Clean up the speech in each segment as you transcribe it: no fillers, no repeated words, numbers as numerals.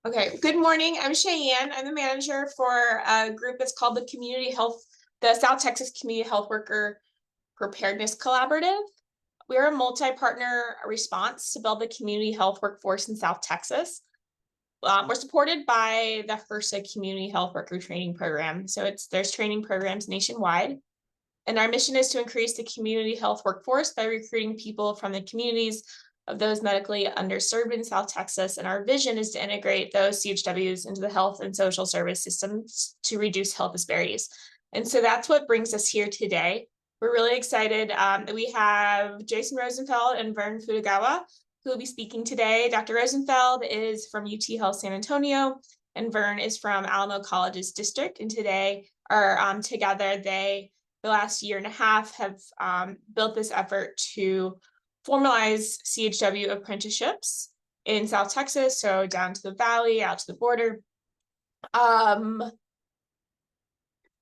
Okay, good morning. I'm Cheyenne. I'm the manager for a group that's called the South Texas Community Health Worker Preparedness Collaborative. We're a multi-partner response to build the community health workforce in South Texas. We're supported by the HRSA Community Health Worker Training Program. So there's training programs nationwide. And our mission is to increase the community health workforce by recruiting people from the communities of those medically underserved in South Texas. And our vision is to integrate those CHWs into the health and social service systems to reduce health disparities. And so that's what brings us here today. We're really excited that we have Jason Rosenfeld and Vern Futagawa, who will be speaking today. Dr. Rosenfeld is from UT Health San Antonio, and Vern is from Alamo College's district. And today, together, the last year and a half have built this effort to formalize CHW apprenticeships in South Texas, so down to the valley, out to the border. And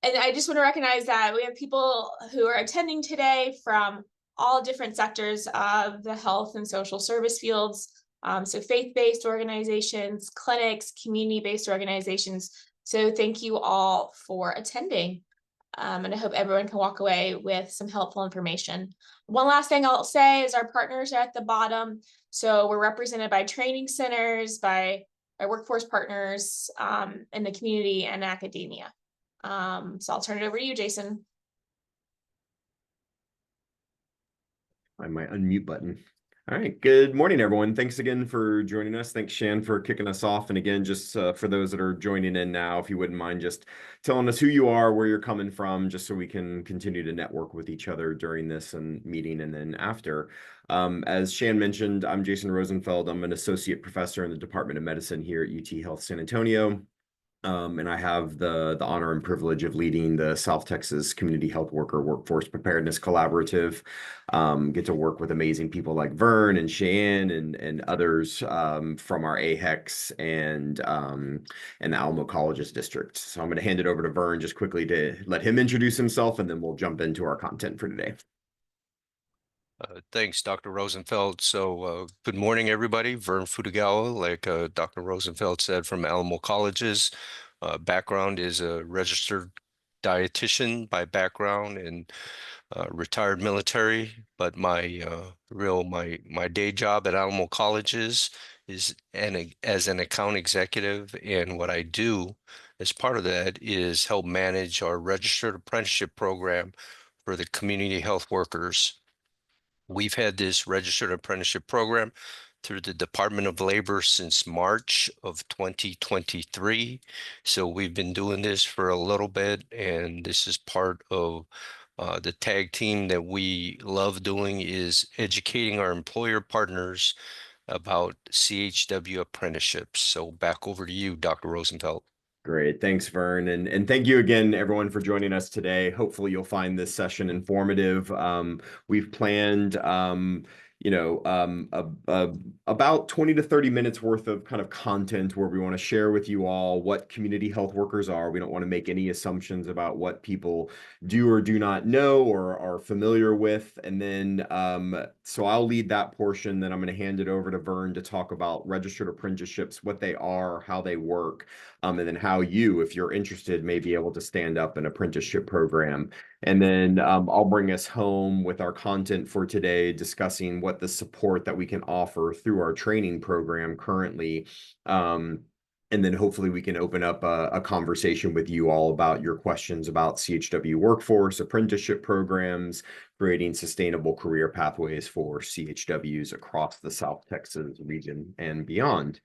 I just want to recognize that we have people who are attending today from all different sectors of the health and social service fields. So faith-based organizations, clinics, community-based organizations. So thank you all for attending. And I hope everyone can walk away with some helpful information. One last thing I'll say is our partners are at the bottom. So we're represented by training centers, by our workforce partners in the community and academia. So I'll turn it over to you, Jason. Find my unmute button. All right. Good morning, everyone. Thanks again for joining us. Thanks, Shan, for kicking us off. And again, just for those that are joining in now, if you wouldn't mind just telling us who you are, where you're coming from, just so we can continue to network with each other during this and meeting and then after. As Shan mentioned, I'm Jason Rosenfeld. I'm an associate professor in the Department of Medicine here at UT Health San Antonio. And I have the honor and privilege of leading the South Texas Community Health Worker Workforce Preparedness Collaborative. Get to work with amazing people like Vern and Cheyenne and others from our AHEX and the Alamo Colleges district. So I'm going to hand it over to Vern just quickly to let him introduce himself, and then we'll jump into our content for today. Thanks, Dr. Rosenfeld. So good morning, everybody. Vern Futagawa, like Dr. Rosenfeld said, from Alamo Colleges. Background is a registered dietitian by background and retired military, but my day job at Alamo Colleges is as an account executive, and what I do as part of that is help manage our registered apprenticeship program for the community health workers. We've had this registered apprenticeship program through the Department of Labor since March of 2023. So we've been doing this for a little bit, and this is part of the tag team that we love doing, is educating our employer partners about CHW apprenticeships. So back over to you, Dr. Rosenfeld. Great. Thanks, Vern. And thank you again, everyone, for joining us today. Hopefully you'll find this session informative. We've planned, about 20 to 30 minutes worth of kind of content where we want to share with you all what community health workers are. We don't want to make any assumptions about what people do or do not know or are familiar with. And then, so I'll lead that portion. Then I'm going to hand it over to Vern to talk about registered apprenticeships, what they are, how they work, and then how you, if you're interested, may be able to stand up an apprenticeship program. And then I'll bring us home with our content for today, discussing what the support that we can offer through our training program currently. And then hopefully we can open up a conversation with you all about your questions about CHW workforce, apprenticeship programs, creating sustainable career pathways for CHWs across the South Texas region and beyond.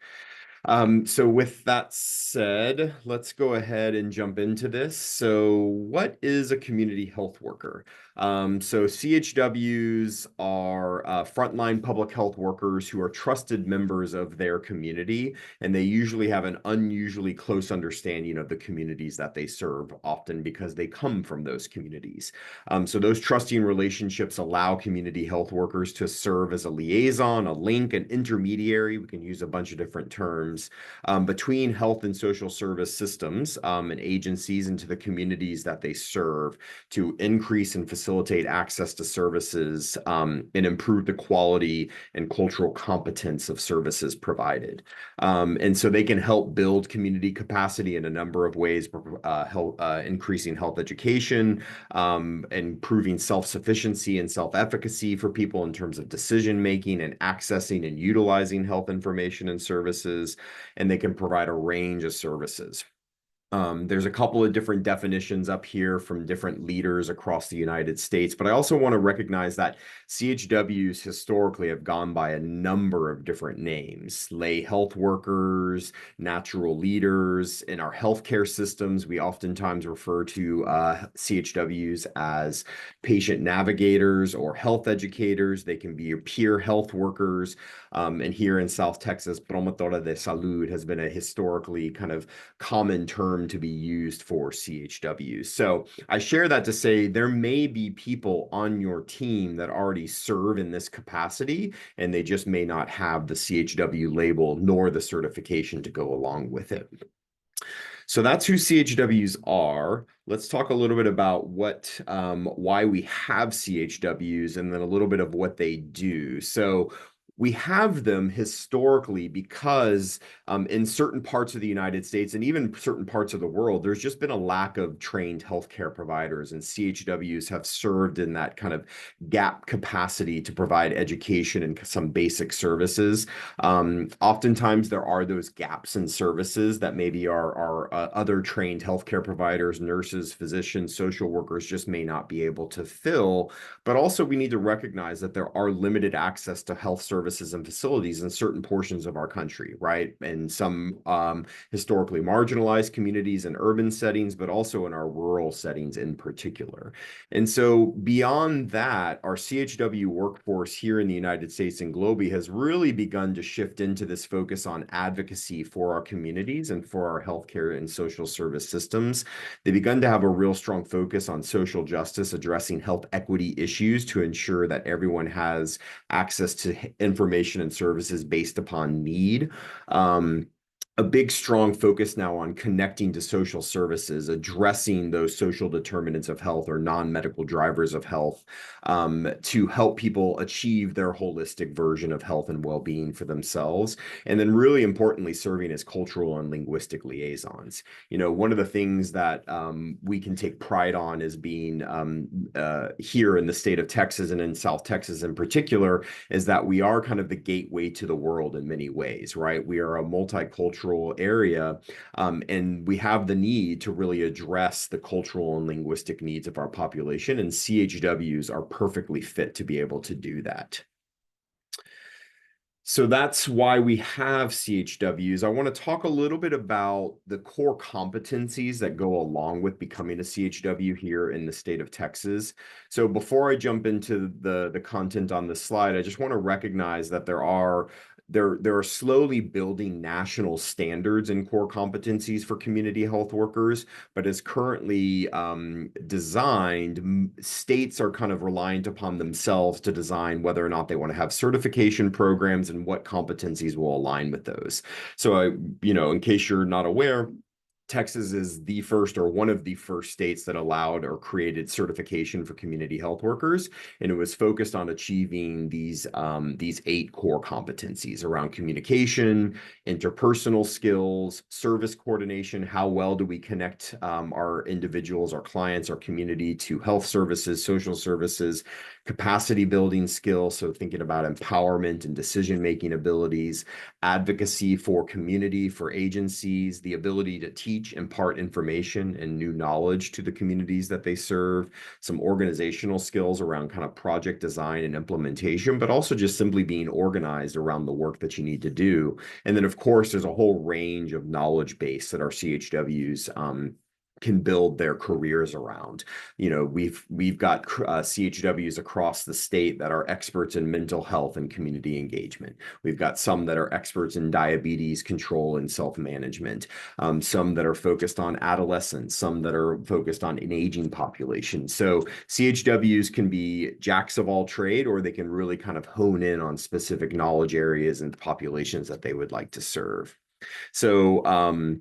So with that said, let's go ahead and jump into this. So what is a community health worker? So CHWs are frontline public health workers who are trusted members of their community, and they usually have an unusually close understanding of the communities that they serve, often because they come from those communities. So those trusting relationships allow community health workers to serve as a liaison, a link, an intermediary. We can use a bunch of different terms terms, between health and social service systems and agencies into the communities that they serve to increase and facilitate access to services and improve the quality and cultural competence of services provided. And so they can help build community capacity in a number of ways, increasing health education, improving self-sufficiency and self-efficacy for people in terms of decision-making and accessing and utilizing health information and services, and they can provide a range of services. There's a couple of different definitions up here from different leaders across the United States, but I also want to recognize that CHWs historically have gone by a number of different names: lay health workers, natural leaders. In our healthcare systems, we oftentimes refer to CHWs as patient navigators or health educators. They can be your peer health workers. And here in South Texas, promotora de salud has been a historically kind of common term to be used for CHWs. So I share that to say there may be people on your team that already serve in this capacity, and they just may not have the CHW label nor the certification to go along with it. So that's who CHWs are. Let's talk a little bit about why we have CHWs, and then a little bit of what they do. So we have them historically because in certain parts of the United States and even certain parts of the world, there's just been a lack of trained healthcare providers, and CHWs have served in that kind of gap capacity to provide education and some basic services. Oftentimes there are those gaps in services that maybe our other trained healthcare providers, nurses, physicians, social workers just may not be able to fill. But also we need to recognize that there are limited access to health services and facilities in certain portions of our country, right? And some historically marginalized communities and urban settings, but also in our rural settings in particular. And so beyond that, our CHW workforce here in the United States and globally has really begun to shift into this focus on advocacy for our communities and for our healthcare and social service systems. They've begun to have a real strong focus on social justice, addressing health equity issues to ensure that everyone has access to information and services based upon need. A big, strong focus now on connecting to social services, addressing those social determinants of health or non-medical drivers of health to help people achieve their holistic version of health and well-being for themselves. And then really importantly, serving as cultural and linguistic liaisons. You know, one of the things that we can take pride on as being here in the state of Texas and in South Texas in particular is that we are kind of the gateway to the world in many ways, right? We are a multicultural area, and we have the need to really address the cultural and linguistic needs of our population, and CHWs are perfectly fit to be able to do that. So that's why we have CHWs. I want to talk a little bit about the core competencies that go along with becoming a CHW here in the state of Texas. So before I jump into the content on this slide, I just want to recognize that there are slowly building national standards and core competencies for community health workers, but as currently designed, states are kind of reliant upon themselves to design whether or not they want to have certification programs and what competencies will align with those. So, in case you're not aware, Texas is the first or one of the first states that allowed or created certification for community health workers. And it was focused on achieving these 8 core competencies around communication, interpersonal skills, service coordination. How well do we connect our individuals, our clients, our community to health services, social services, capacity building skills. So thinking about empowerment and decision-making abilities, advocacy for community, for agencies, the ability to teach, impart information and new knowledge to the communities that they serve, some organizational skills around kind of project design and implementation, but also just simply being organized around the work that you need to do. And then, of course, there's a whole range of knowledge base that our CHWs can build their careers around. We've got CHWs across the state that are experts in mental health and community engagement. We've got some that are experts in diabetes control and self-management, some that are focused on adolescents, some that are focused on an aging population. So CHWs can be jacks of all trade, or they can really kind of hone in on specific knowledge areas and populations that they would like to serve. So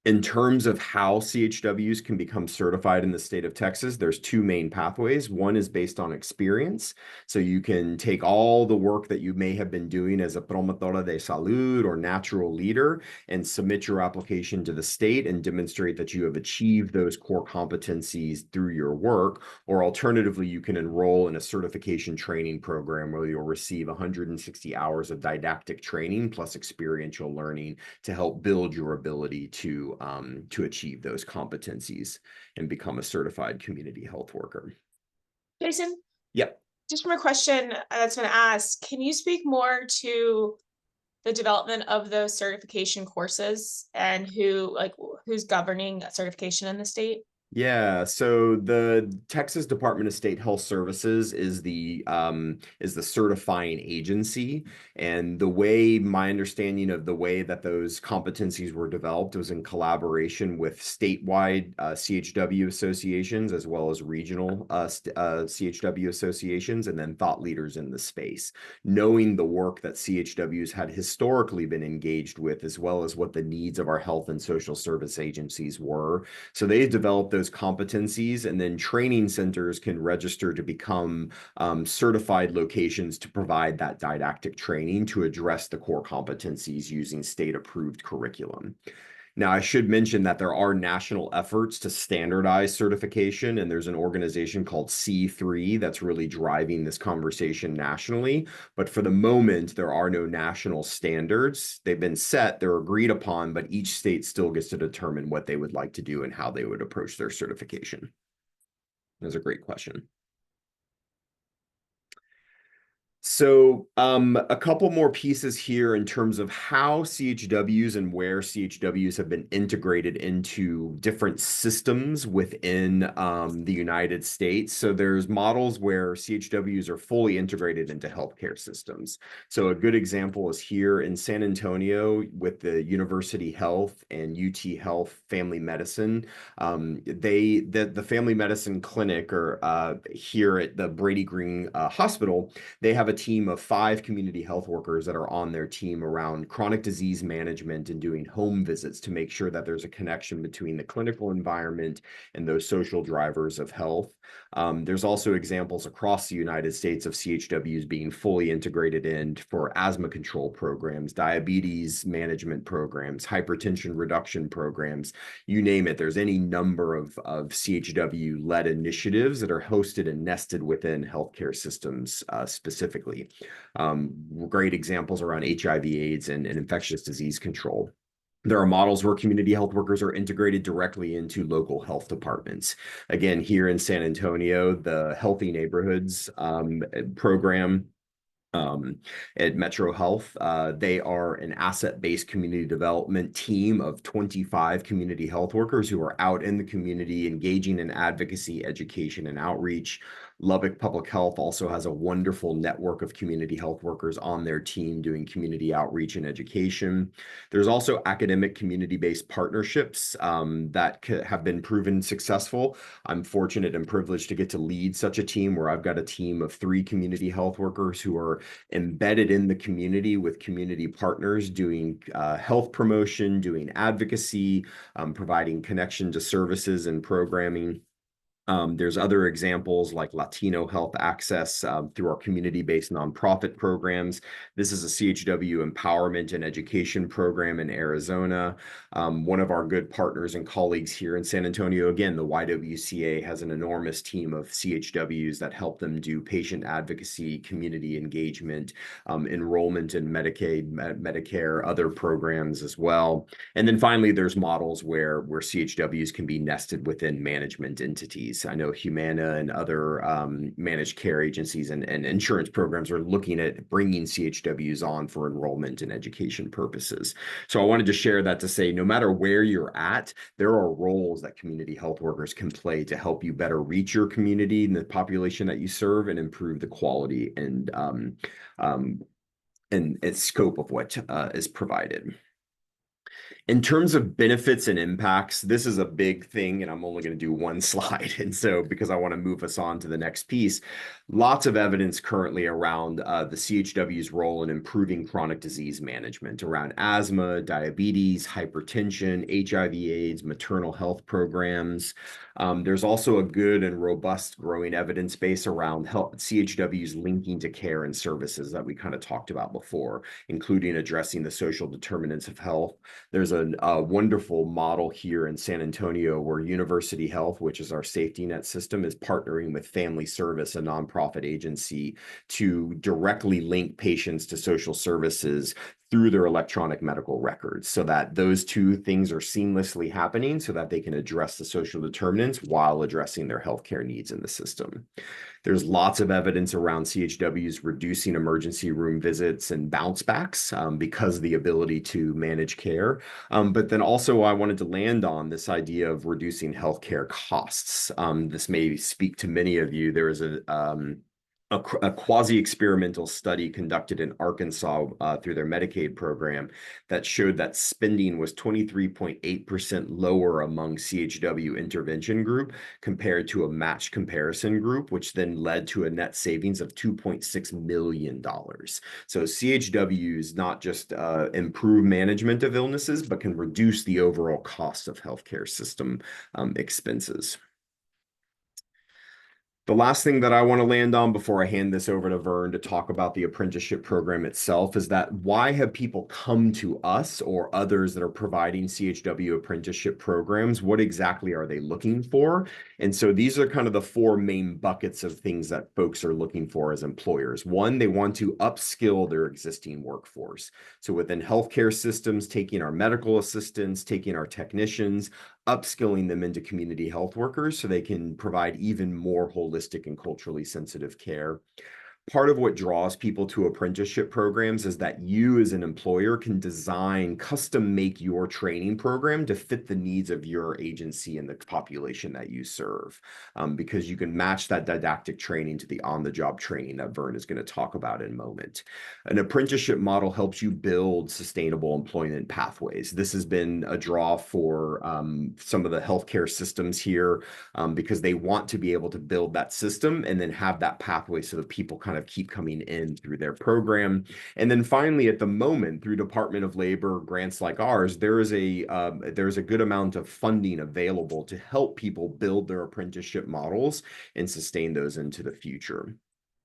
in terms of how CHWs can become certified in the state of Texas, there's two main pathways. One is based on experience. So you can take all the work that you may have been doing as a promotora de salud or natural leader and submit your application to the state and demonstrate that you have achieved those core competencies through your work. Or alternatively, you can enroll in a certification training program where you'll receive 160 hours of didactic training plus experiential learning to help build your ability to achieve those competencies and become a certified community health worker. Jason, Yep. just from a question that's been asked, can you speak more to the development of those certification courses and who's governing certification in the state? Yeah, so the Texas Department of State Health Services is the certifying agency, and the way my understanding of the way that those competencies were developed was in collaboration with statewide CHW associations as well as regional CHW associations, and then thought leaders in the space, knowing the work that CHWs had historically been engaged with, as well as what the needs of our health and social service agencies were. So they've developed those competencies, and then training centers can register to become certified locations to provide that didactic training to address the core competencies using state-approved curriculum. Now, I should mention that there are national efforts to standardize certification, and there's an organization called C3 that's really driving this conversation nationally. But for the moment, there are no national standards. They've been set, they're agreed upon, but each state still gets to determine what they would like to do and how they would approach their certification. That's a great question. So a couple more pieces here in terms of how CHWs and where CHWs have been integrated into different systems within the United States. So there's models where CHWs are fully integrated into healthcare systems. So a good example is here in San Antonio with the University Health and UT Health Family Medicine. The Family Medicine Clinic or here at the Brady Green Hospital, they have a team of 5 community health workers that are on their team around chronic disease management and doing home visits to make sure that there's a connection between the clinical environment and those social drivers of health. There's also examples across the United States of CHWs being fully integrated in for asthma control programs, diabetes management programs, hypertension reduction programs, you name it. There's any number of CHW-led initiatives that are hosted and nested within healthcare systems specifically. Great examples around HIV/AIDS and infectious disease control. There are models where community health workers are integrated directly into local health departments. Again, here in San Antonio, the Healthy Neighborhoods program at Metro Health. They are an asset-based community development team of 25 community health workers who are out in the community engaging in advocacy, education, and outreach. Lubbock Public Health also has a wonderful network of community health workers on their team doing community outreach and education. There's also academic community-based partnerships that have been proven successful. I'm fortunate and privileged to get to lead such a team where I've got a team of 3 community health workers who are embedded in the community with community partners doing health promotion, doing advocacy, providing connection to services and programming. There's other examples like Latino Health Access through our community-based nonprofit programs. This is a CHW empowerment and education program in Arizona. One of our good partners and colleagues here in San Antonio, again, the YWCA has an enormous team of CHWs that help them do patient advocacy, community engagement, enrollment in Medicaid, Medicare, other programs as well. And then finally, there's models where CHWs can be nested within management entities. I know Humana and other managed care agencies and insurance programs are looking at bringing CHWs on for enrollment and education purposes. So I wanted to share that to say, no matter where you're at, there are roles that community health workers can play to help you better reach your community and the population that you serve and improve the quality and its scope of what is provided. In terms of benefits and impacts, this is a big thing, and I'm only going to do one slide. And so, because I want to move us on to the next piece, lots of evidence currently around the CHW's role in improving chronic disease management around asthma, diabetes, hypertension, HIV/AIDS, maternal health programs. There's also a good and robust growing evidence base around CHW's linking to care and services that we kind of talked about before, including addressing the social determinants of health. There's a wonderful model here in San Antonio where University Health, which is our safety net system, is partnering with Family Service, a nonprofit agency, to directly link patients to social services through their electronic medical records, so that those two things are seamlessly happening so that they can address the social determinants while addressing their healthcare needs in the system. There's lots of evidence around CHWs reducing emergency room visits and bounce backs because of the ability to manage care. But then also I wanted to land on this idea of reducing healthcare costs. This may speak to many of you. There is a quasi-experimental study conducted in Arkansas through their Medicaid program that showed that spending was 23.8% lower among CHW intervention group compared to a matched comparison group, which then led to a net savings of $2.6 million. So CHWs not just improve management of illnesses, but can reduce the overall cost of healthcare system expenses. The last thing that I want to land on before I hand this over to Vern to talk about the apprenticeship program itself is that why have people come to us or others that are providing CHW apprenticeship programs? What exactly are they looking for? And so these are kind of the four main buckets of things that folks are looking for as employers. One, they want to upskill their existing workforce. So within healthcare systems, taking our medical assistants, taking our technicians, upskilling them into community health workers so they can provide even more holistic and culturally sensitive care. Part of what draws people to apprenticeship programs is that you as an employer can design, custom make your training program to fit the needs of your agency and the population that you serve, because you can match that didactic training to the on-the-job training that Vern is going to talk about in a moment. An apprenticeship model helps you build sustainable employment pathways. This has been a draw for some of the healthcare systems here because they want to be able to build that system and then have that pathway so that people kind of keep coming in through their program. And then finally, at the moment, through Department of Labor grants like ours, there's a good amount of funding available to help people build their apprenticeship models and sustain those into the future.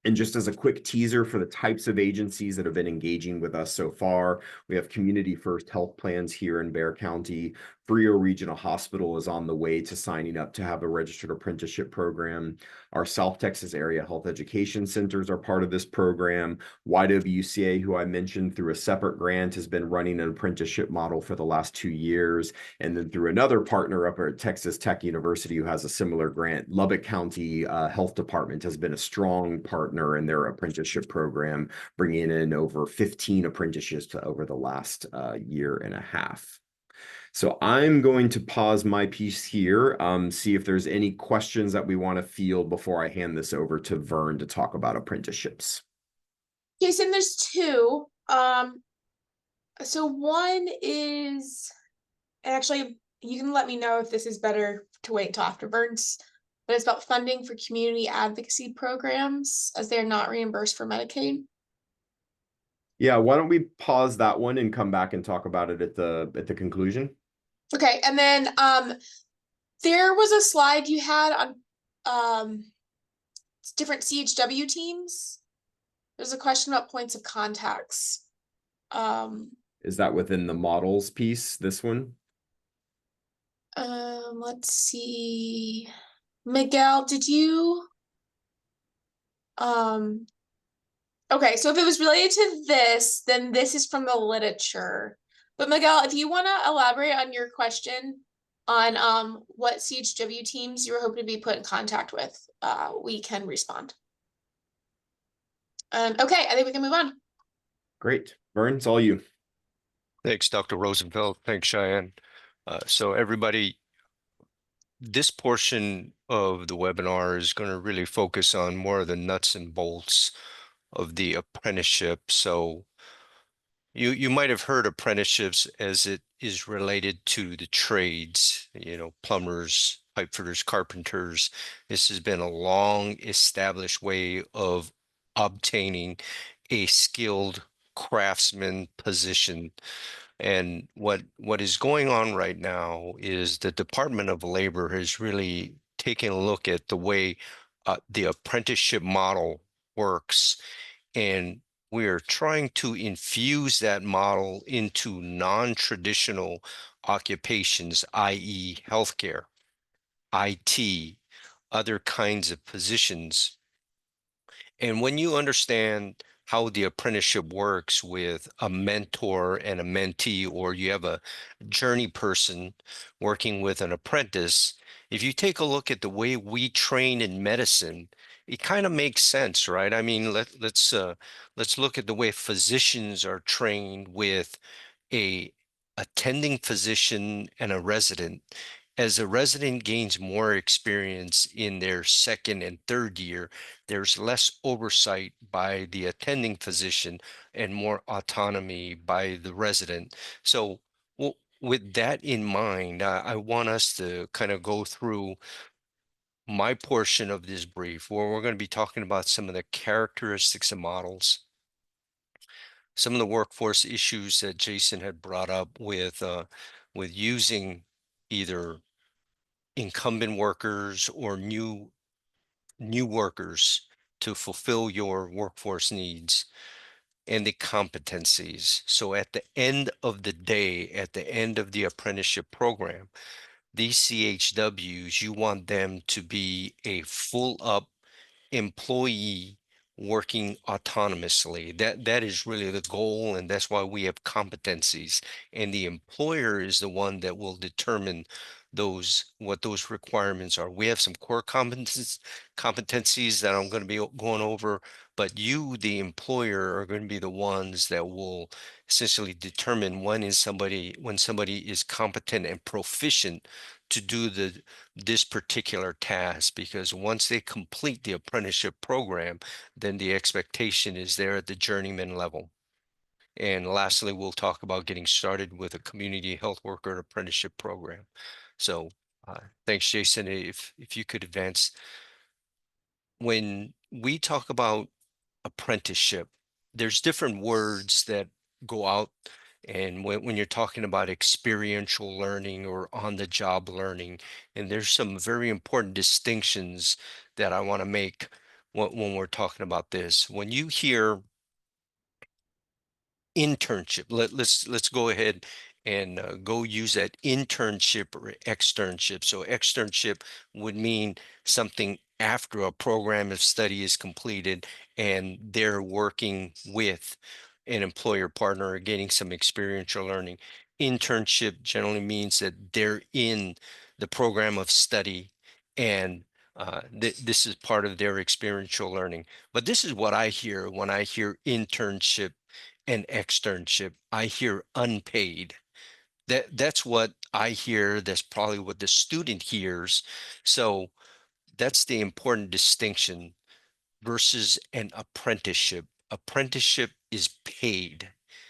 And just as a quick teaser for the types of agencies that have been engaging with us so far, we have Community First Health Plans here in Bexar County. Frio Regional Hospital is on the way to signing up to have a registered apprenticeship program. Our South Texas Area Health Education Centers are part of this program. YWCA, who I mentioned through a separate grant, has been running an apprenticeship model for the last 2 years. And then through another partner up at Texas Tech University who has a similar grant, Lubbock County Health Department has been a strong partner in their apprenticeship program, bringing in over 15 apprenticeships over the last year and a half. So I'm going to pause my piece here, see if there's any questions that we want to field before I hand this over to Vern to talk about apprenticeships. Jason, there's two. So one is, and actually, you can let me know if this is better to wait until after Vern's, but it's about funding for community advocacy programs as they're not reimbursed for Medicaid. Yeah, why don't we pause that one and come back and talk about it at the conclusion? Okay, and then there was a slide you had on different CHW teams. There's a question about points of contacts. Is that within the models piece, this one? Let's see. Miguel, did you okay, so if it was related to this, then this is from the literature. But Miguel, if you want to elaborate on your question on what CHW teams you were hoping to be put in contact with, we can respond. Okay, I think we can move on. Great. Vern, it's all you. Thanks, Dr. Rosenfeld. Thanks, Cheyenne. So everybody, this portion of the webinar is going to really focus on more of the nuts and bolts of the apprenticeship. So, You might have heard apprenticeships as it is related to the trades, plumbers, pipe fitters, carpenters. This has been a long established way of obtaining a skilled craftsman position. And what is going on right now is the Department of Labor has really taken a look at the way the apprenticeship model works, and we are trying to infuse that model into non-traditional occupations, i.e., healthcare, IT, other kinds of positions. And when you understand how the apprenticeship works with a mentor and a mentee, or you have a journey person working with an apprentice, if you take a look at the way we train in medicine, it kind of makes sense, right? I mean, let's look at the way physicians are trained with a attending physician and a resident. As a resident gains more experience in their second and third year, there's less oversight by the attending physician and more autonomy by the resident. So, with that in mind, I want us to kind of go through my portion of this brief where we're going to be talking about some of the characteristics of models, some of the workforce issues that Jason had brought up with using either incumbent workers or new workers to fulfill your workforce needs, and the competencies. So at the end of the day, at the end of the apprenticeship program, these CHWs, you want them to be a full up employee working autonomously. That is really the goal, and that's why we have competencies. And the employer is the one that will determine what those requirements are. We have some core competencies that I'm going to be going over, but you, the employer, are going to be the ones that will essentially determine when somebody is competent and proficient to do this particular task, because once they complete the apprenticeship program, then the expectation is they're at the journeyman level. And lastly, we'll talk about getting started with a community health worker apprenticeship program. So thanks, Jason. If you could advance. When we talk about apprenticeship, there's different words that go out. And when you're talking about experiential learning or on-the-job learning, and there's some very important distinctions that I want to make when we're talking about this. When you hear internship, let's go ahead and go use that internship or externship. So externship would mean something after a program of study is completed and they're working with an employer partner or getting some experiential learning. Internship generally means that they're in the program of study, and this is part of their experiential learning. But this is what I hear when I hear internship and externship. I hear unpaid. That's what I hear. That's probably what the student hears. So that's the important distinction versus an apprenticeship. Apprenticeship is paid.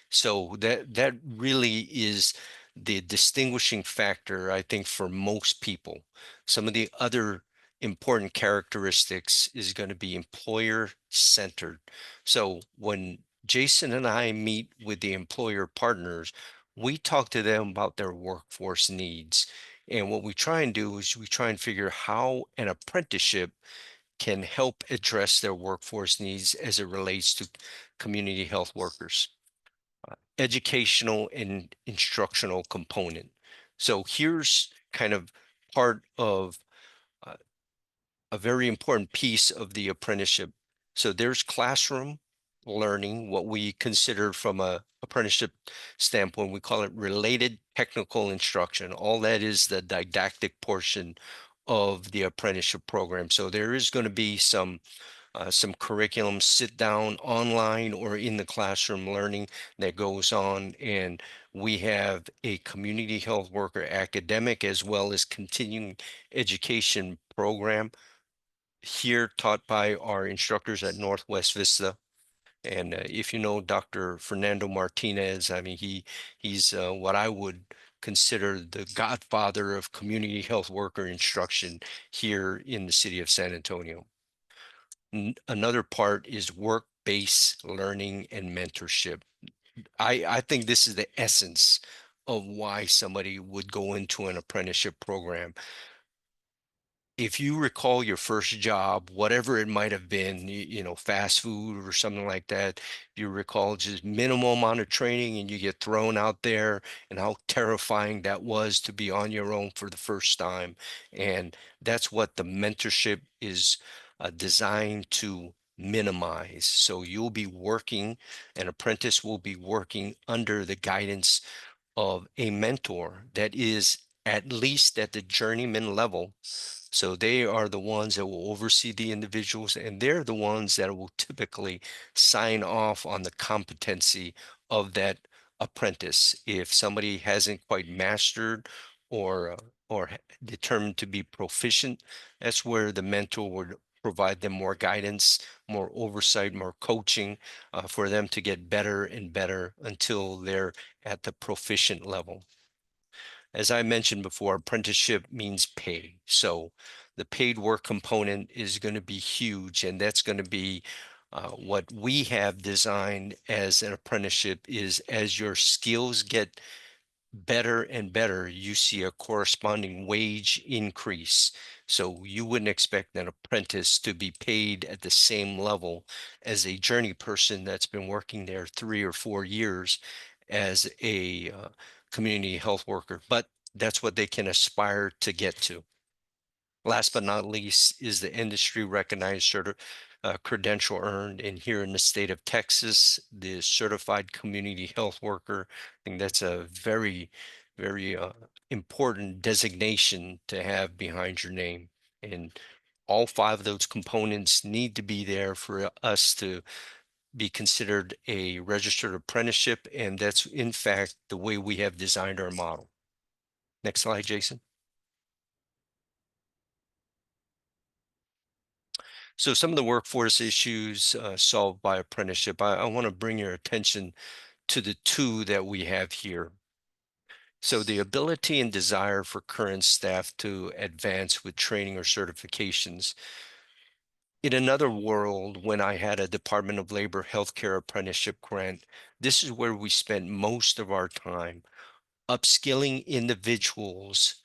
So that really is the distinguishing factor, I think, for most people. Some of the other important characteristics is going to be employer centered. So when Jason and I meet with the employer partners, we talk to them about their workforce needs. And what we try and do is we try and figure how an apprenticeship can help address their workforce needs as it relates to community health workers. Educational and instructional component. So here's kind of part of uh, a very important piece of the apprenticeship. So there's classroom learning, what we consider from a apprenticeship standpoint, we call it related technical instruction. All that is the didactic portion of the apprenticeship program. So there is going to be some curriculum, sit down online or in the classroom learning that goes on. And we have a community health worker academic as well as continuing education program here taught by our instructors at Northwest Vista. And if you know Dr. Fernando Martinez, I mean, he's what I would consider the godfather of community health worker instruction here in the city of San Antonio. Another part is work-based learning and mentorship. I think this is the essence of why somebody would go into an apprenticeship program. If you recall your first job, whatever it might have been, you know, fast food or something like that, you recall just minimal amount of training and you get thrown out there, and how terrifying that was to be on your own for the first time. And that's what the mentorship is designed to minimize. So you'll be working, an apprentice will be working under the guidance of a mentor that is at least at the journeyman level. So they are the ones that will oversee the individuals, and they're the ones that will typically sign off on the competency of that apprentice. If somebody hasn't quite mastered or determined to be proficient, that's where the mentor would provide them more guidance, more oversight, more coaching for them to get better and better until they're at the proficient level. As I mentioned before, apprenticeship means pay. So the paid work component is going to be huge, and that's going to be what we have designed as an apprenticeship is as your skills get better and better, you see a corresponding wage increase. So you wouldn't expect an apprentice to be paid at the same level as a journey person that's been working there 3 or 4 years as a community health worker, but that's what they can aspire to get to. Last but not least is the industry recognized credential earned. And here in the state of Texas, the certified community health worker. I think that's a very, very important designation to have behind your name. And all 5 of those components need to be there for us to be considered a registered apprenticeship. And that's in fact the way we have designed our model. Next slide, Jason. So some of the workforce issues solved by apprenticeship, I want to bring your attention to the 2 that we have here. So the ability and desire for current staff to advance with training or certifications. In another world, when I had a Department of Labor healthcare apprenticeship grant, this is where we spent most of our time upskilling individuals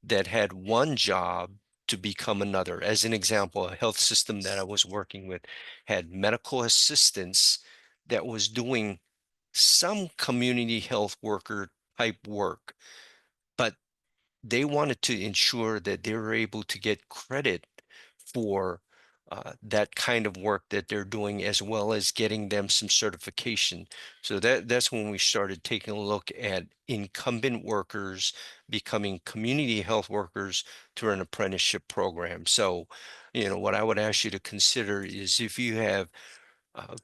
that had one job to become another. As an example, a health system that I was working with had medical assistants that was doing some community health worker type work, but they wanted to ensure that they were able to get credit for that kind of work that they're doing, as well as getting them some certification. So that's when we started taking a look at incumbent workers becoming community health workers through an apprenticeship program. So, you know, what I would ask you to consider is if you have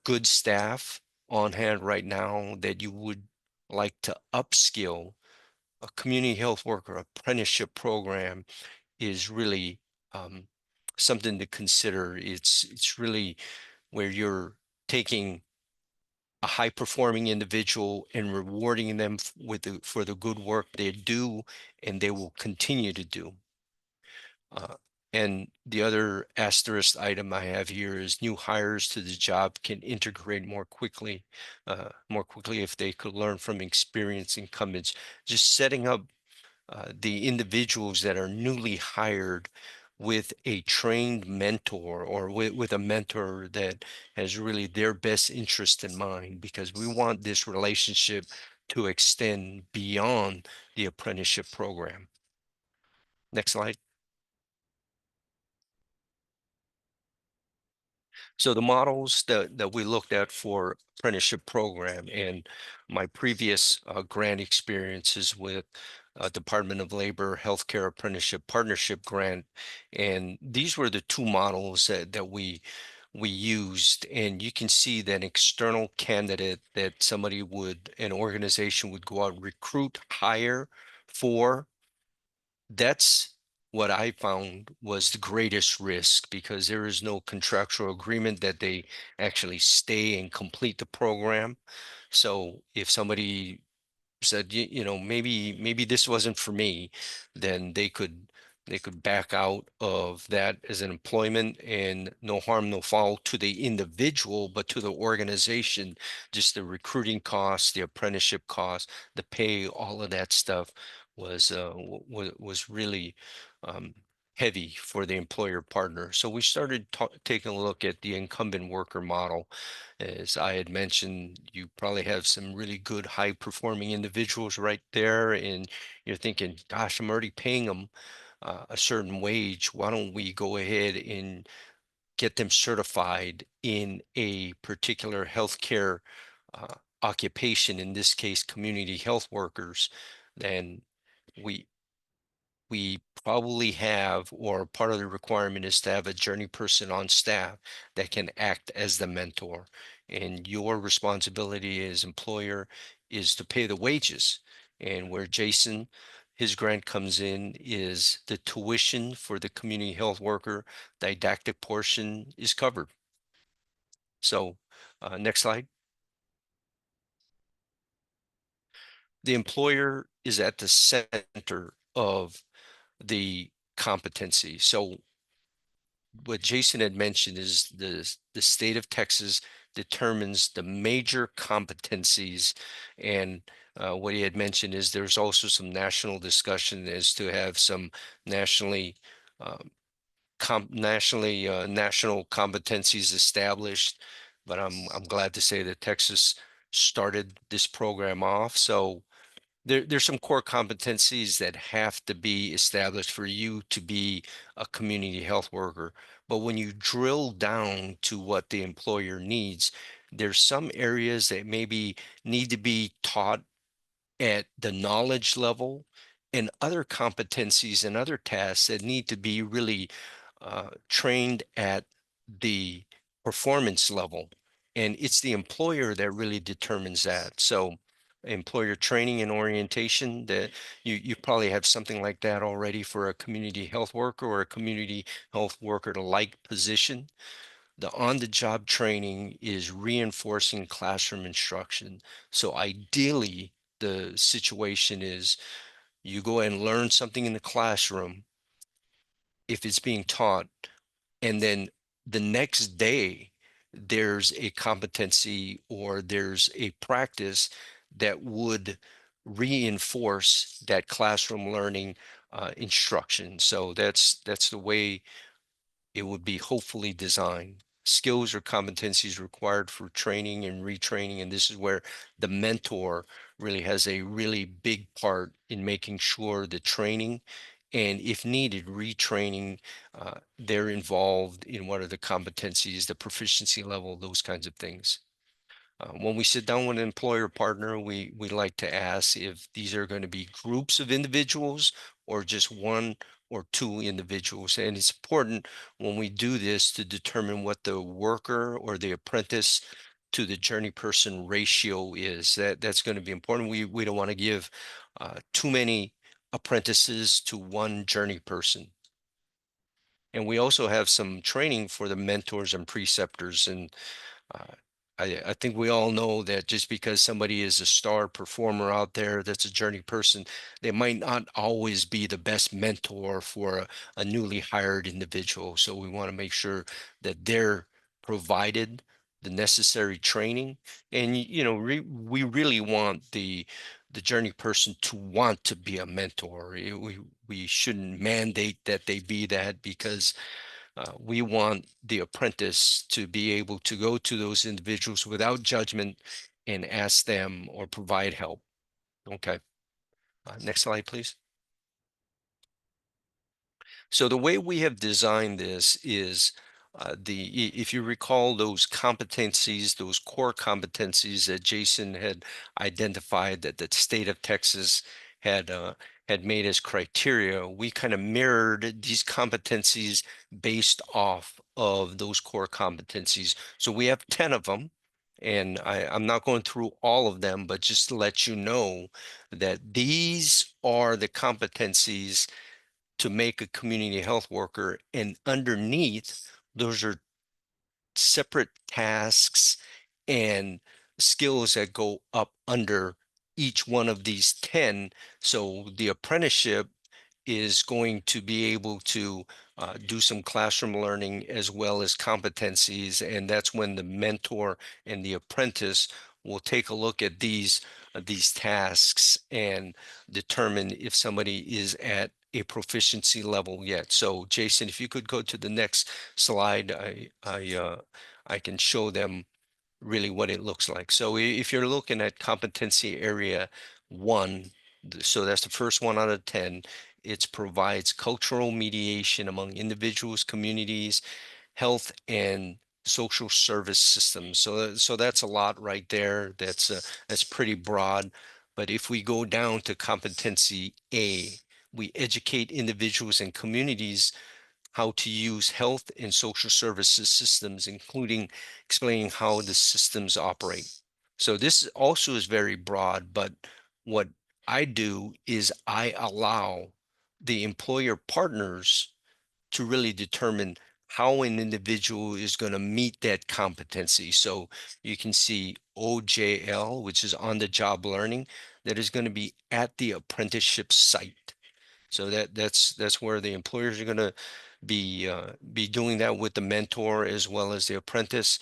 good staff on hand right now that you would like to upskill, a community health worker apprenticeship program is really something to consider. It's really where you're taking a high performing individual and rewarding them for the good work they do and they will continue to do. And the other asterisk item I have here is new hires to the job can integrate more quickly if they could learn from experienced incumbents. Just setting up the individuals that are newly hired with a trained mentor or with a mentor that has really their best interest in mind, because we want this relationship to extend beyond the apprenticeship program. Next slide. So the models that we looked at for apprenticeship program and my previous grant experiences with Department of Labor Healthcare Apprenticeship Partnership Grant, and these were the 2 models that we used. And you can see that external candidate that an organization would go out and recruit, hire for, that's what I found was the greatest risk because there is no contractual agreement that they actually stay and complete the program. So if somebody said, you know, maybe this wasn't for me, then they could back out of that as an employment, and no harm, no foul to the individual, but to the organization, just the recruiting costs, the apprenticeship costs, the pay, all of that stuff was really um, heavy for the employer partner. So we started taking a look at the incumbent worker model. As I had mentioned, you probably have some really good high performing individuals right there, and you're thinking, gosh, I'm already paying them a certain wage. Why don't we go ahead and get them certified in a particular healthcare uh, occupation, in this case, community health workers? Then we we probably have, or part of the requirement is to have a journey person on staff that can act as the mentor. And your responsibility as employer is to pay the wages. And where Jason, his grant comes in is the tuition for the community health worker, didactic portion is covered. So next slide. The employer is at the center of the competency. So what Jason had mentioned is the state of Texas determines the major competencies, and what he had mentioned is there's also some national discussion as to have some nationally um, national competencies established. But I'm glad to say that Texas started this program off. So there's some core competencies that have to be established for you to be a community health worker. But when you drill down to what the employer needs, there's some areas that maybe need to be taught at the knowledge level, and other competencies and other tasks that need to be really trained at the performance level. And it's the employer that really determines that. So employer training and orientation, that you probably have something like that already for a community health worker or a community health worker to like position. The on-the-job training is reinforcing classroom instruction. So ideally, the situation is you go and learn something in the classroom if it's being taught, and then the next day there's a competency or there's a practice that would reinforce that classroom learning instruction. So that's the way it would be hopefully designed. Skills or competencies required for training and retraining. And this is where the mentor really has a really big part in making sure the training and, if needed, retraining, they're involved in what are the competencies, the proficiency level, those kinds of things. When we sit down with an employer partner, we like to ask if these are going to be groups of individuals or just one or two individuals. And it's important when we do this to determine what the worker or the apprentice to the journey person ratio is. That's going to be important. We don't want to give too many apprentices to one journey person. And we also have some training for the mentors and preceptors. And uh, I think we all know that just because somebody is a star performer out there that's a journey person, they might not always be the best mentor for a newly hired individual. So we want to make sure that they're provided the necessary training. And you know, we really want the journey person to want to be a mentor. We shouldn't mandate that they be that, because we want the apprentice to be able to go to those individuals without judgment and ask them or provide help. Okay. Next slide, please. So the way we have designed this is if you recall those competencies, those core competencies that Jason had identified that the state of Texas had had made as criteria, we kind of mirrored these competencies based off of those core competencies. So we have 10 of them. And I'm not going through all of them, but just to let you know that these are the competencies to make a community health worker, and underneath those are separate tasks and skills that go up under each one of these 10. So the apprenticeship is going to be able to do some classroom learning as well as competencies. And that's when the mentor and the apprentice will take a look at these tasks and determine if somebody is at a proficiency level yet. So Jason, if you could go to the next slide, I can show them really what it looks like. So if you're looking at competency area 1, so that's the first one out of 10, it provides cultural mediation among individuals, communities, health, and social service systems. So that's a lot right there. That's pretty broad. But if we go down to competency A, we educate individuals and communities how to use health and social services systems, including explaining how the systems operate. So this also is very broad, but what I do is I allow the employer partners to really determine how an individual is going to meet that competency. So you can see OJL, which is on the job learning, that is going to be at the apprenticeship site. So that's where the employers are going to be doing that with the mentor as well as the apprentice.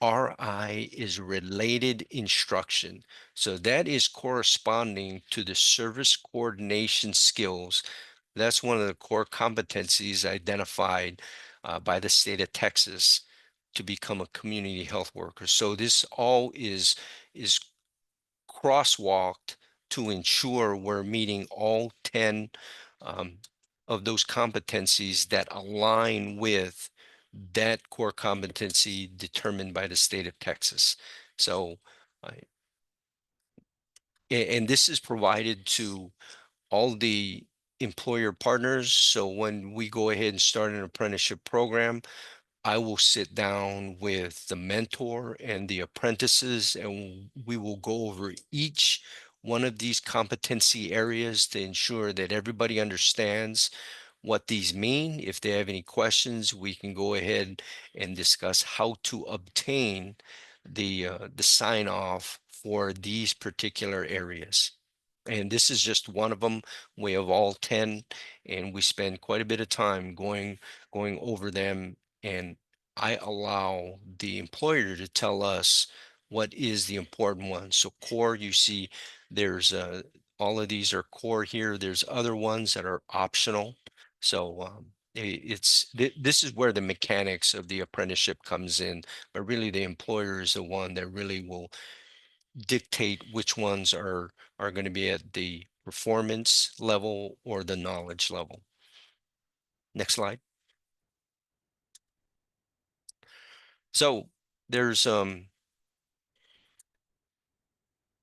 RI is related instruction. So that is corresponding to the service coordination skills. That's one of the core competencies identified by the state of Texas to become a community health worker. So this all is crosswalked to ensure we're meeting all 10 um, of those competencies that align with that core competency determined by the state of Texas. So, and this is provided to all the employer partners. So when we go ahead and start an apprenticeship program, I will sit down with the mentor and the apprentices, and we will go over each one of these competency areas to ensure that everybody understands what these mean. If they have any questions, we can go ahead and discuss how to obtain the sign off for these particular areas. And this is just one of them. We have all 10, and we spend quite a bit of time going over them. And I allow the employer to tell us what is the important one. So core, you see, there's all of these are core here. There's other ones that are optional. So this is where the mechanics of the apprenticeship comes in, but really the employer is the one that really will dictate which ones are going to be at the performance level or the knowledge level. Next slide. So there's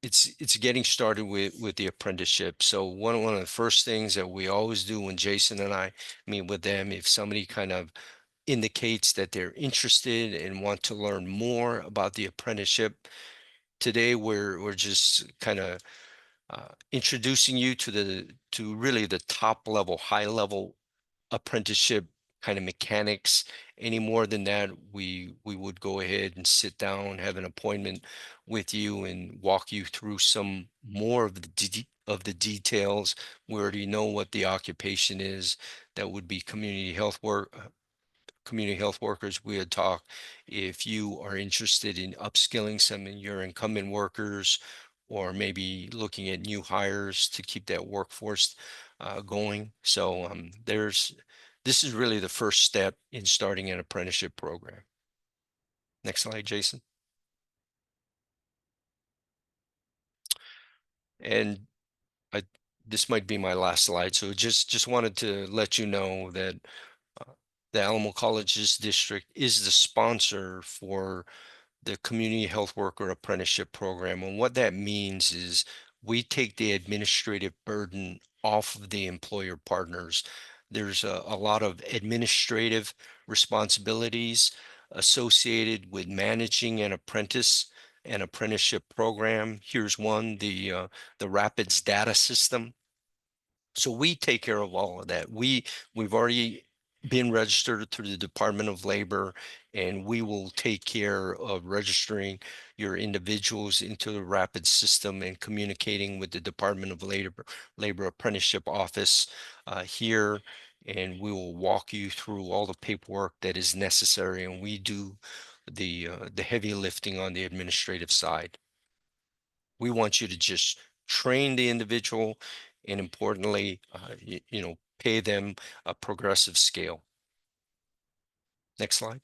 it's getting started with the apprenticeship. So one of the first things that we always do when Jason and I meet with them, if somebody kind of indicates that they're interested and want to learn more about the apprenticeship, today we're just kind of introducing you to really the top level, high level apprenticeship kind of mechanics. Any more than that, we would go ahead and sit down, have an appointment with you, and walk you through some more of the details. We already know what the occupation is. That would be community health workers. We had talked if you are interested in upskilling some of your incumbent workers, or maybe looking at new hires to keep that workforce going. So this is really the first step in starting an apprenticeship program. Next slide, Jason. And this might be my last slide. So just wanted to let you know that the Alamo Colleges District is the sponsor for the Community Health Worker Apprenticeship Program. And what that means is we take the administrative burden off of the employer partners. There's a lot of administrative responsibilities associated with managing an apprenticeship program. Here's one, the Rapids data system. So we take care of all of that. We've already been registered through the Department of Labor, and we will take care of registering your individuals into the rapid system and communicating with the Department of Labor Apprenticeship Office here. And we will walk you through all the paperwork that is necessary, and we do the heavy lifting on the administrative side. We want you to just train the individual and importantly, pay them a progressive scale. Next slide.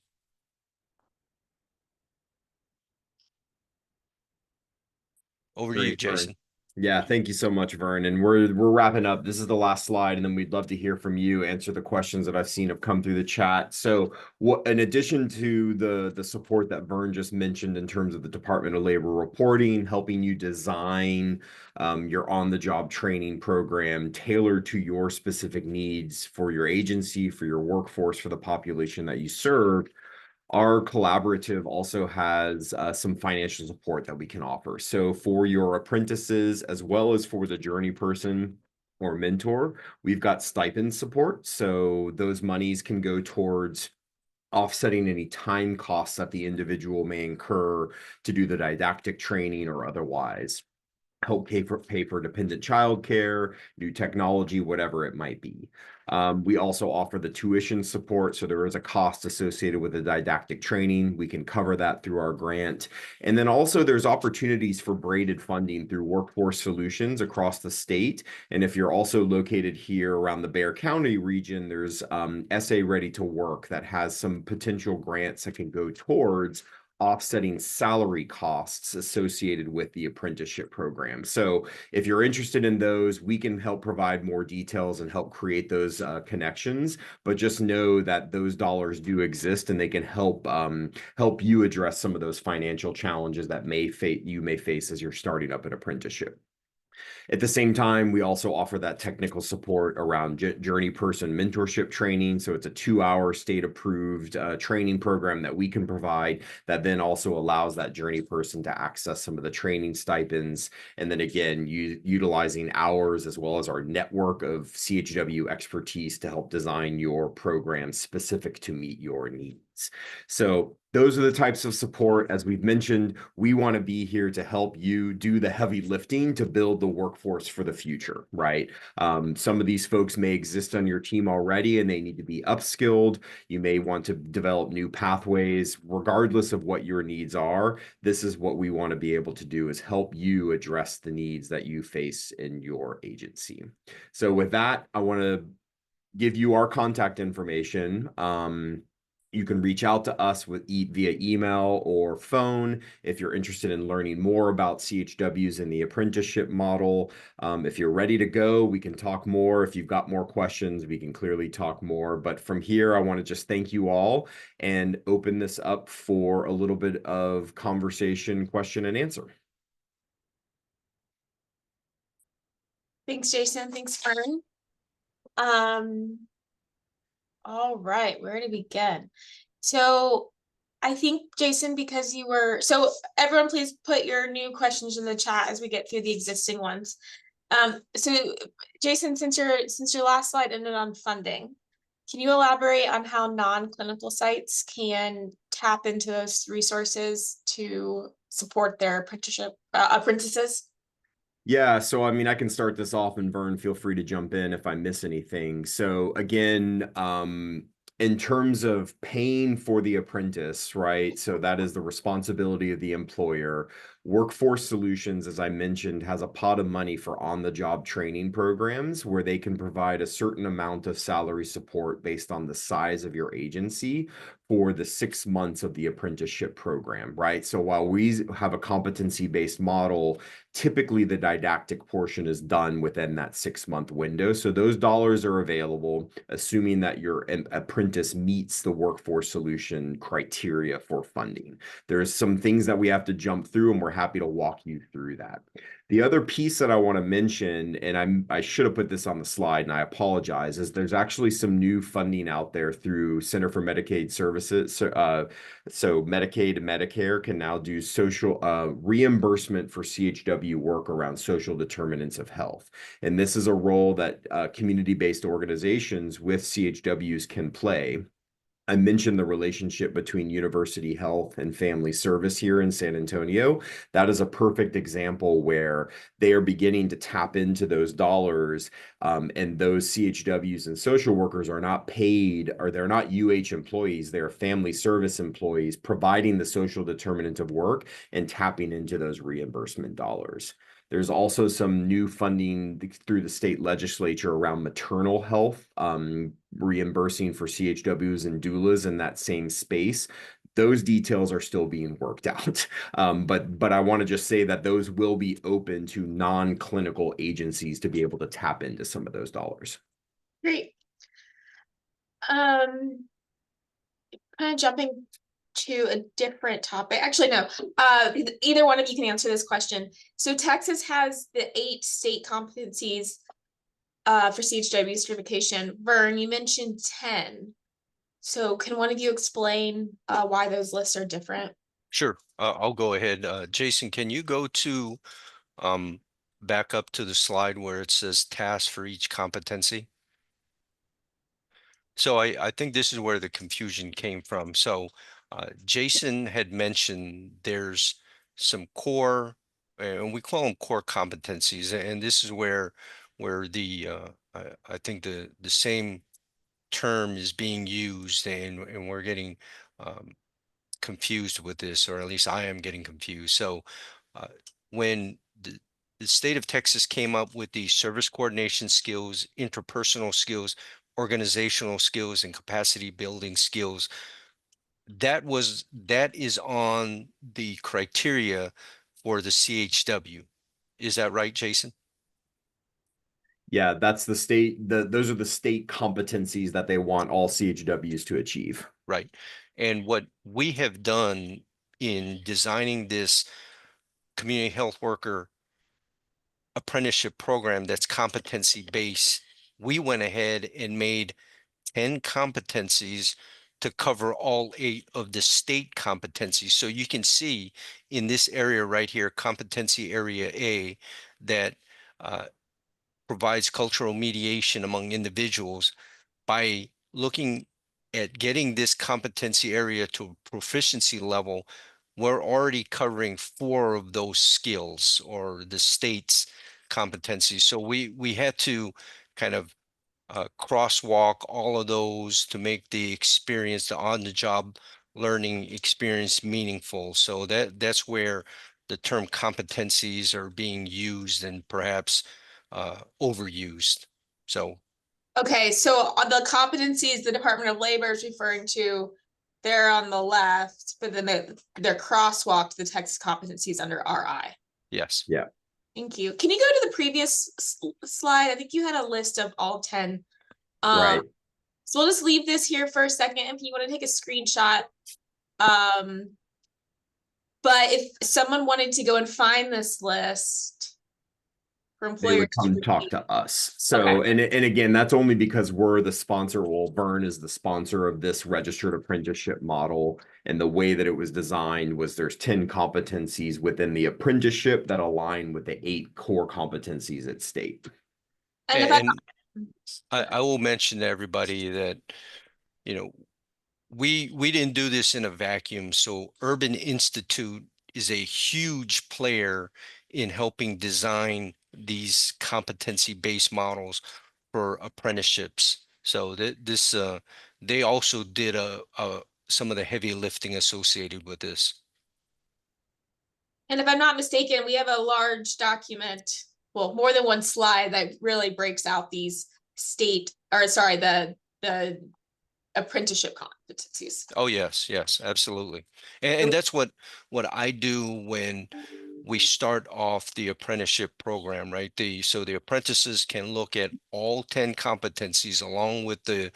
Over to you, Great, Vern. Jason. Yeah, thank you so much, Vern. And we're wrapping up. This is the last slide, and then we'd love to hear from you, answer the questions that I've seen have come through the chat. So, what in addition to the support that Vern just mentioned in terms of the Department of Labor reporting, helping you design your on-the-job training program tailored to your specific needs for your agency, for your workforce, for the population that you serve, our collaborative also has some financial support that we can offer. So for your apprentices, as well as for the journey person or mentor, we've got stipend support. So those monies can go towards offsetting any time costs that the individual may incur to do the didactic training or otherwise. Help pay for dependent childcare, new technology, whatever it might be. We also offer the tuition support, so there is a cost associated with the didactic training. We can cover that through our grant. And then also there's opportunities for braided funding through Workforce Solutions across the state. And if you're also located here around the Bexar County region, there's SA Ready to Work that has some potential grants that can go towards offsetting salary costs associated with the apprenticeship program. So if you're interested in those, we can help provide more details and help create those connections. But just know that those dollars do exist, and they can help help you address some of those financial challenges that you may face as you're starting up an apprenticeship. At the same time, we also offer that technical support around journey person mentorship training. So it's a 2-hour state approved training program that we can provide that then also allows that journey person to access some of the training stipends. And then again, utilizing ours as well as our network of CHW expertise to help design your program specific to meet your needs. So those are the types of support. As we've mentioned, we want to be here to help you do the heavy lifting to build the workforce for the future, right? Some of these folks may exist on your team already and they need to be upskilled. You may want to develop new pathways. Regardless of what your needs are, this is what we want to be able to do, is help you address the needs that you face in your agency. So with that, I want to give you our contact information. You can reach out to us via email or phone if you're interested in learning more about CHWs and the apprenticeship model. If you're ready to go, we can talk more. If you've got more questions, we can clearly talk more. But from here, I want to just thank you all and open this up for a little bit of conversation, question and answer. Thanks, Jason. Thanks, Fern. All right, where to begin? So I think, Jason, because so everyone please put your new questions in the chat as we get through the existing ones. So Jason, since your last slide ended on funding, can you elaborate on how non-clinical sites can tap into those resources to support their apprentices? Yeah, so I mean, I can start this off, and Vern, feel free to jump in if I miss anything. So again, in terms of paying for the apprentice, right? So that is the responsibility of the employer. Workforce Solutions, as I mentioned, has a pot of money for on-the-job training programs where they can provide a certain amount of salary support based on the size of your agency for the 6 months of the apprenticeship program, right? So while we have a competency-based model, typically the didactic portion is done within that 6-month window. So those dollars are available, assuming that your apprentice meets the Workforce Solution criteria for funding. There's some things that we have to jump through, and we're happy to walk you through that. The other piece that I want to mention, and I should have put this on the slide, and I apologize, is there's actually some new funding out there through Center for Medicaid Services. So Medicaid and Medicare can now do social reimbursement for CHW work around social determinants of health. And this is a role that community-based organizations with CHWs can play. I mentioned the relationship between University Health and Family Service here in San Antonio. That is a perfect example where they are beginning to tap into those dollars, and those CHWs and social workers are not paid, or they're not UH employees, they're family service employees providing the social determinant of work and tapping into those reimbursement dollars. There's also some new funding through the state legislature around maternal health, reimbursing for CHWs and doulas in that same space. Those details are still being worked out. But I want to just say that those will be open to non-clinical agencies to be able to tap into some of those dollars. Great. Kind of jumping to a different topic. Actually, no. Either one of you can answer this question. So Texas has the 8 state competencies for CHW certification. Vern, you mentioned 10. So can one of you explain why those lists are different? Sure, I'll go ahead. Jason, can you go to back up to the slide where it says tasks for each competency? So I think this is where the confusion came from. So Jason had mentioned there's some core, and we call them core competencies, and this is where the I think the same term is being used, and we're getting confused with this, or at least I am getting confused. So when the state of Texas came up with the service coordination skills, interpersonal skills, organizational skills, and capacity building skills, that is on the criteria for the CHW. Is that right, Jason? Yeah, that's the state, those are the state competencies that they want all CHWs to achieve. Right. And what we have done in designing this community health worker apprenticeship program that's competency based, we went ahead and made 10 competencies to cover all 8 of the state competencies. So you can see in this area right here, competency area A, that provides cultural mediation among individuals. By looking at getting this competency area to a proficiency level, we're already covering 4 of those skills, or the state's competencies. So we had to kind of crosswalk all of those to make the experience, the on-the-job learning experience, meaningful. So that's where the term competencies are being used and perhaps overused. So Okay, so on the competencies the Department of Labor is referring to, they're on the left, but then they're crosswalked the Texas competencies under RI. yes. Yeah. Thank you. Can you go to the previous slide? I think you had a list of all 10. Right. So we'll just leave this here for a second if you want to take a screenshot. But if someone wanted to go and find this list for They employers, would come talk to us. So, Okay. and again, that's only because we're the sponsor. Well, Vern is the sponsor of this registered apprenticeship model. And the way that it was designed was there's 10 competencies within the apprenticeship that align with the 8 core competencies at state. And if And I will mention to everybody that, you know, we didn't do this in a vacuum. So Urban Institute is a huge player in helping design these competency-based models for apprenticeships. So this they also did some of the heavy lifting associated with this. And if I'm not mistaken, we have a large document, well, more than one slide that really breaks out these the apprenticeship competencies. Oh yes, yes, absolutely. And that's what I do when we start off the apprenticeship program, right? So the apprentices can look at all 10 competencies along with the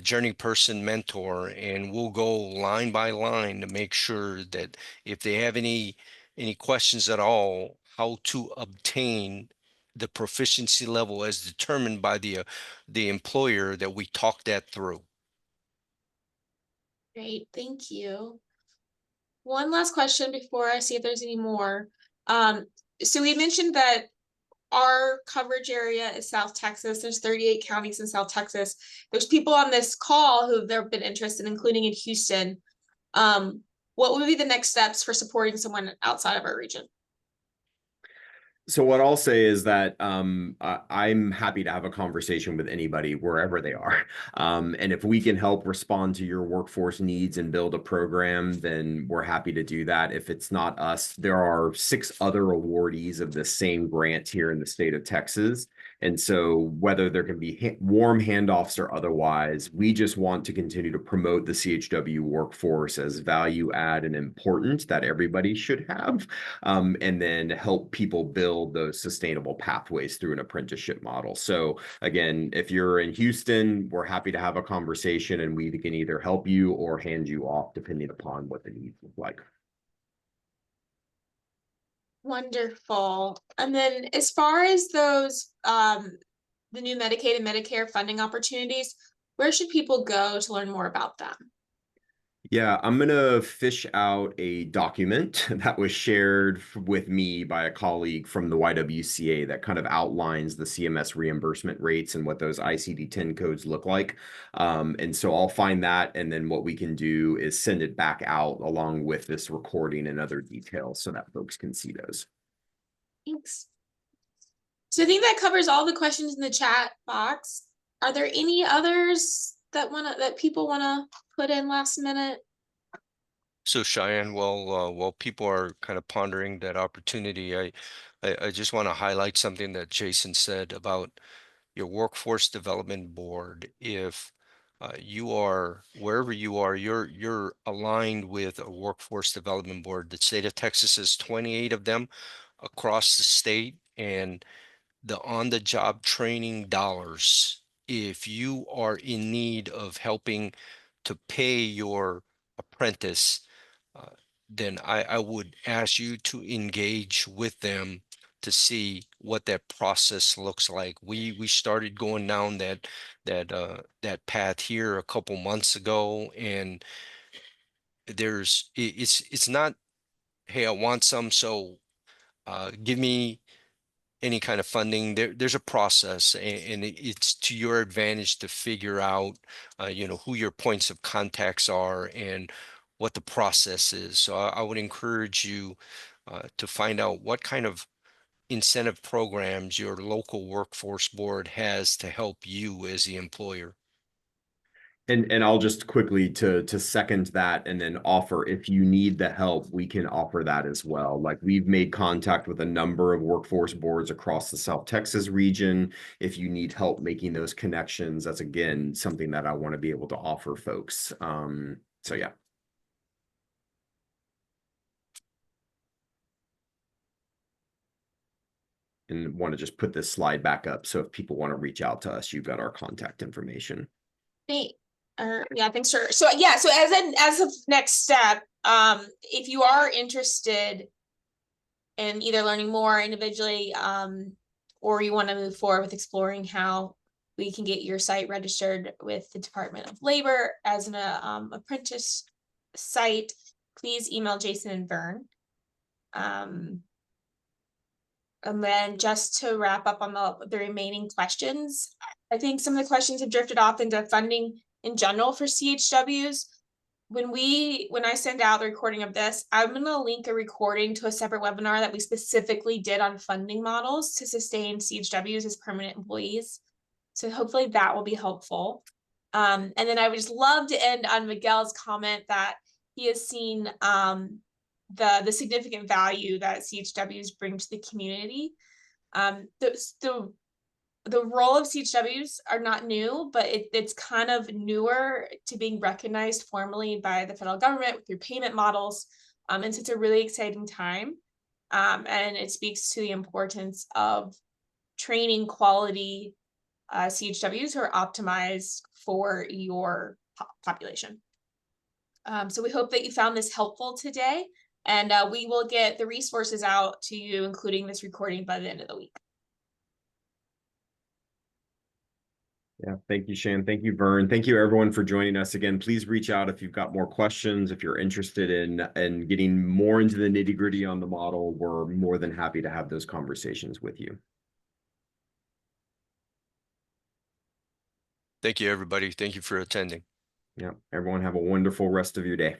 journey person mentor, and we'll go line by line to make sure that if they have any questions at all, how to obtain the proficiency level as determined by the employer, that we talk that through. Great, thank you. One last question before I see if there's any more. So we mentioned that our coverage area is South Texas. There's 38 counties in South Texas. There's people on this call who've been interested, including in Houston. What would be the next steps for supporting someone outside of our region? So what I'll say is that I'm happy to have a conversation with anybody wherever they are. And if we can help respond to your workforce needs and build a program, then we're happy to do that. If it's not us, there are 6 other awardees of the same grant here in the state of Texas. And so whether there can be warm handoffs or otherwise, we just want to continue to promote the CHW workforce as value add and important that everybody should have, and then help people build those sustainable pathways through an apprenticeship model. So again, if you're in Houston, we're happy to have a conversation, and we can either help you or hand you off depending upon what the needs look like. Wonderful. And then as far as those, the new Medicaid and Medicare funding opportunities, where should people go to learn more about them? Yeah, I'm going to fish out a document that was shared with me by a colleague from the YWCA that kind of outlines the CMS reimbursement rates and what those ICD-10 codes look like. And so I'll find that, and then what we can do is send it back out along with this recording and other details so that folks can see those. Thanks. So I think that covers all the questions in the chat box. Are there any others that people wanna put in last minute? So Cheyenne, while people are kind of pondering that opportunity, I just want to highlight something that Jason said about your workforce development board. If you are wherever you are, you're aligned with a workforce development board. The state of Texas has 28 of them across the state, and the on-the-job training dollars, if you are in need of helping to pay your apprentice, uh, then I would ask you to engage with them to see what that process looks like. We started going down that path here a couple months ago, and it's not, hey, I want some, so give me any kind of funding. There's a process, and it's to your advantage to figure out, who your points of contacts are and what the process is. So I would encourage you to find out what kind of incentive programs your local workforce board has to help you as the employer. And I'll just quickly to second that, and then offer, if you need the help, we can offer that as well. Like, we've made contact with a number of workforce boards across the South Texas region. If you need help making those connections, that's again something that I want to be able to offer folks. So yeah. And want to just put this slide back up, so if people want to reach out to us, you've got our contact information. Great. Yeah, thanks, sir. So yeah, so as a next step, if you are interested in either learning more individually, or you want to move forward with exploring how we can get your site registered with the Department of Labor as an apprentice site, please email Jason and Vern. And then just to wrap up on the remaining questions, I think some of the questions have drifted off into funding in general for CHWs. When I send out the recording of this, I'm going to link a recording to a separate webinar that we specifically did on funding models to sustain CHWs as permanent employees. So hopefully that will be helpful. And then I would just love to end on Miguel's comment that he has seen the significant value that CHWs bring to the community. The role of CHWs are not new, but it's kind of newer to being recognized formally by the federal government through payment models. And so it's a really exciting time. And it speaks to the importance of training quality CHWs who are optimized for your population. So we hope that you found this helpful today. And we will get the resources out to you, including this recording, by the end of the week. Yeah, thank you, Shan. Thank you, Vern. Thank you, everyone, for joining us again. Please reach out if you've got more questions. If you're interested in getting more into the nitty-gritty on the model, we're more than happy to have those conversations with you. Thank you, everybody. Thank you for attending. Yeah, everyone have a wonderful rest of your day.